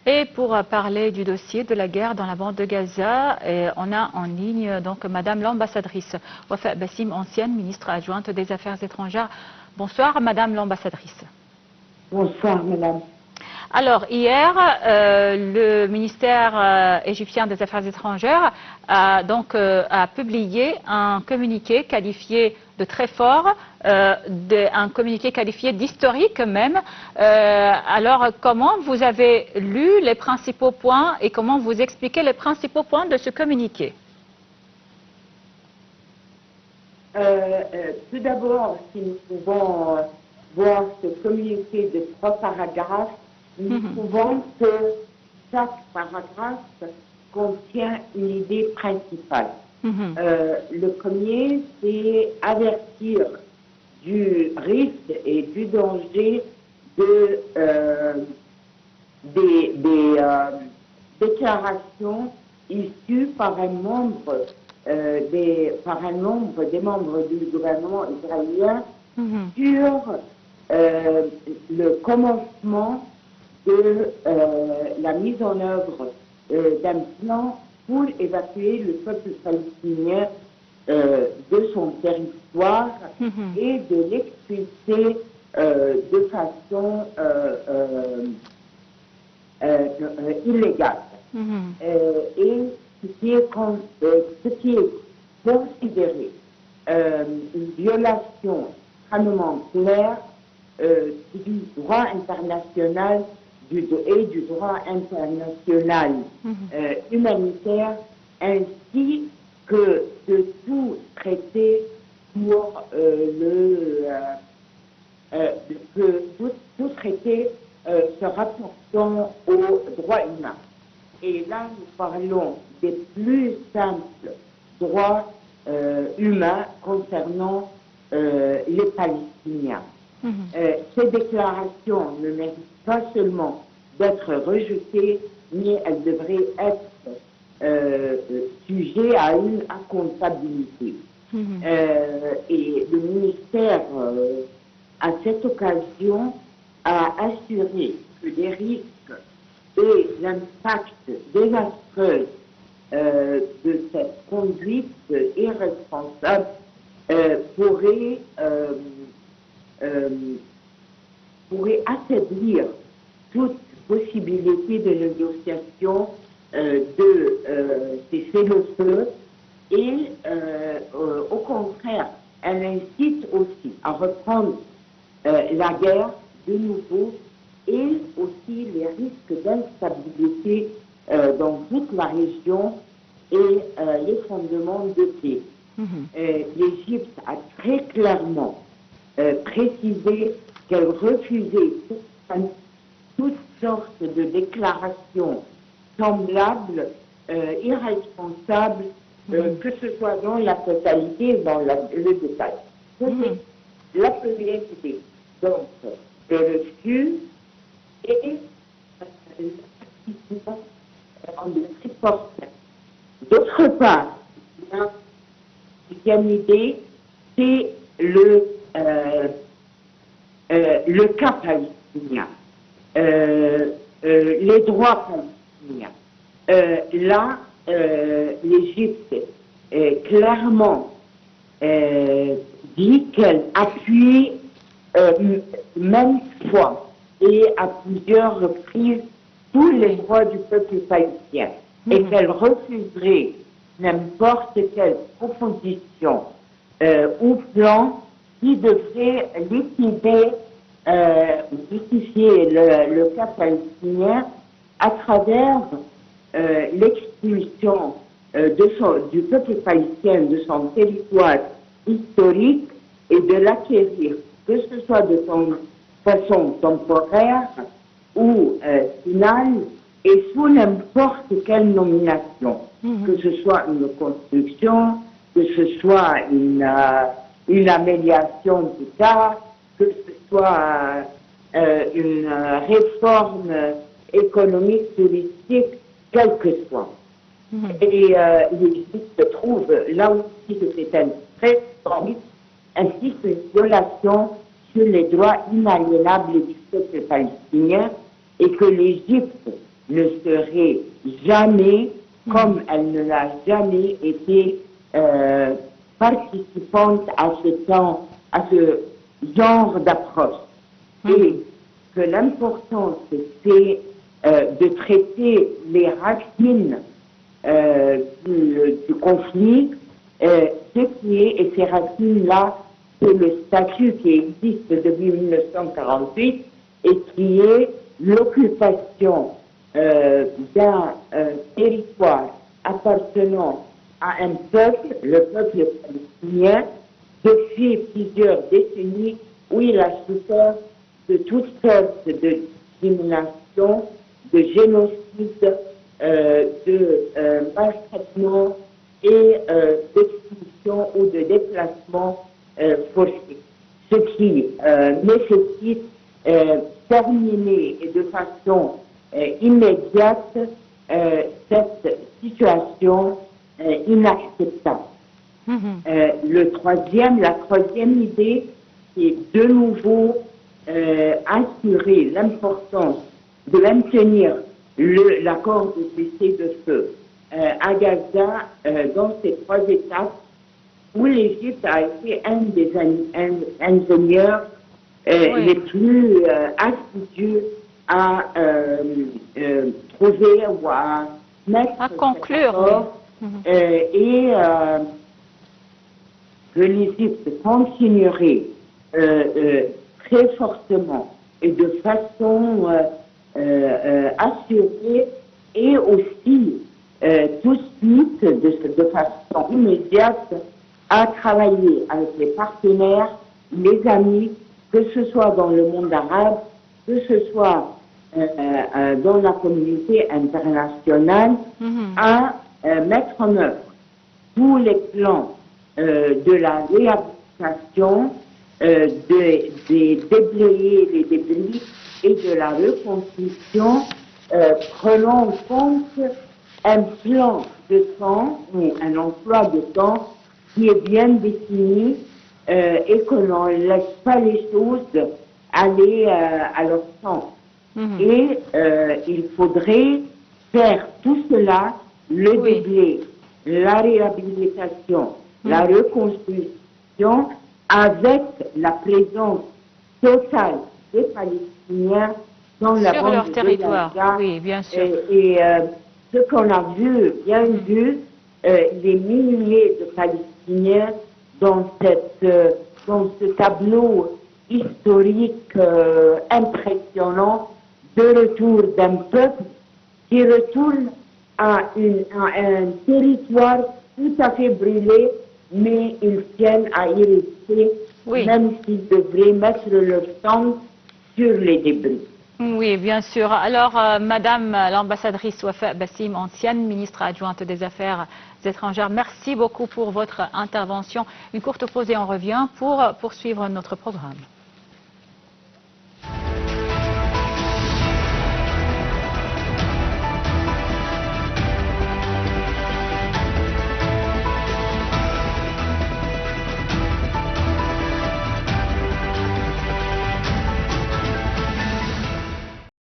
Et pour parler du dossier de la guerre dans la bande de Gaza, on a en ligne donc Madame l'ambassadrice Wafa Bassim, ancienne ministre adjointe des Affaires étrangères. Bonsoir Madame l'ambassadrice. Bonsoir Madame. Alors hier, le ministère égyptien des Affaires étrangères a publié un communiqué qualifié de très fort, un communiqué qualifié d'historique même. Alors comment vous avez lu les principaux points et comment vous expliquez les principaux points de ce communiqué? Tout d'abord, si nous pouvons voir ce communiqué de 3 paragraphes, nous trouvons que chaque paragraphe contient une idée principale. Le premier, c'est avertir du risque et du danger des déclarations issues par un nombre des membres du gouvernement israélien sur le commencement de la mise en œuvre d'un plan pour évacuer le peuple palestinien de son territoire et de l'expulser de façon illégale. Et ce qui est considéré une violation extrêmement claire du droit international et du droit international humanitaire, ainsi que de tout traité pour tout traité se rapportant aux droits humains. Et là, nous parlons des plus simples droits humains concernant les Palestiniens. Ces déclarations ne méritent pas seulement d'être rejetées, mais elles devraient être sujets à une comptabilité. Et le ministère, à cette occasion, a assuré que les risques et l'impact désastreux de cette conduite irresponsable pourrait affaiblir toute possibilité de négociation de ces cessez-le-feu et au contraire, elle incite aussi à reprendre la guerre de nouveau et aussi les risques d'instabilité dans toute la région et l'effondrement de paix. L'Égypte a très clairement précisé qu'elle refusait toutes sortes de déclarations semblables, irresponsables, que ce soit dans la totalité ou dans le détail. C'est la première idée. Donc, le refus et en supporter. D'autre part, la deuxième idée, c'est le cas palestinien, les droits palestiniens. Là, l'Égypte clairement dit qu'elle appuie même fois et à plusieurs reprises tous les droits du peuple palestinien et qu'elle refuserait n'importe quelle proposition ou plan qui devrait liquider ou justifier le cas palestinien à travers l'expulsion du peuple palestinien de son territoire historique et de l'acquérir, que ce soit de façon temporaire ou finale et sous n'importe quelle nomination, que ce soit une construction, que ce soit une amélioration plus tard, que ce soit une réforme économique, touristique, quelle que soit. Et l'Égypte trouve là aussi que c'est un très grand risque, ainsi qu'une violation sur les droits inaliénables du peuple palestinien et que l'Égypte ne serait jamais, comme elle ne l'a jamais été, participante à ce genre d'approche. Et que l'important, c'est de traiter les racines du conflit, ce qui est, et ces racines-là, c'est le statut qui existe depuis 1948 et qui est l'occupation d'un territoire appartenant à un peuple, le peuple palestinien, depuis plusieurs décennies où il a souffert de toutes sortes de discriminations, de génocide, de maltraitement et d'expulsion ou de déplacement forcé. Ce qui nécessite terminer de façon immédiate cette situation inacceptable. La troisième idée, c'est de nouveau assurer l'importance de maintenir l'accord de cessez-le-feu à Gaza dans ces 3 étapes où l'Égypte a été un des ingénieurs les plus assidus à trouver ou à mettre à conclure. accord, et que l'Égypte continuerait très fortement et de façon assurée et aussi tout de suite, de façon immédiate, à travailler avec les partenaires, les amis, que ce soit dans le monde arabe, que ce soit dans la communauté internationale, à mettre en œuvre tous les plans de la réhabilitation, de déblayer les débris et de la reconstruction, prenant en compte un plan de temps ou un emploi de temps qui est bien défini et que l'on ne laisse pas les choses aller à leur sens. Et il faudrait faire tout cela, le déblai, la réhabilitation, la reconstruction, avec la présence totale des Palestiniens dans la sur bande leur de territoire. Gaza. Oui, bien sûr. Et ce qu'on a vu, bien vu, les milliers de Palestiniens dans ce tableau historique impressionnant de retour d'un peuple qui retourne à un territoire tout à fait brûlé, mais ils tiennent à y rester, même s'ils devraient mettre leur sang sur les débris. Oui, bien sûr. Alors, Madame l'ambassadrice Wafa Bassim, ancienne ministre adjointe des Affaires étrangères, merci beaucoup pour votre intervention. Une courte pause et on revient pour poursuivre notre programme.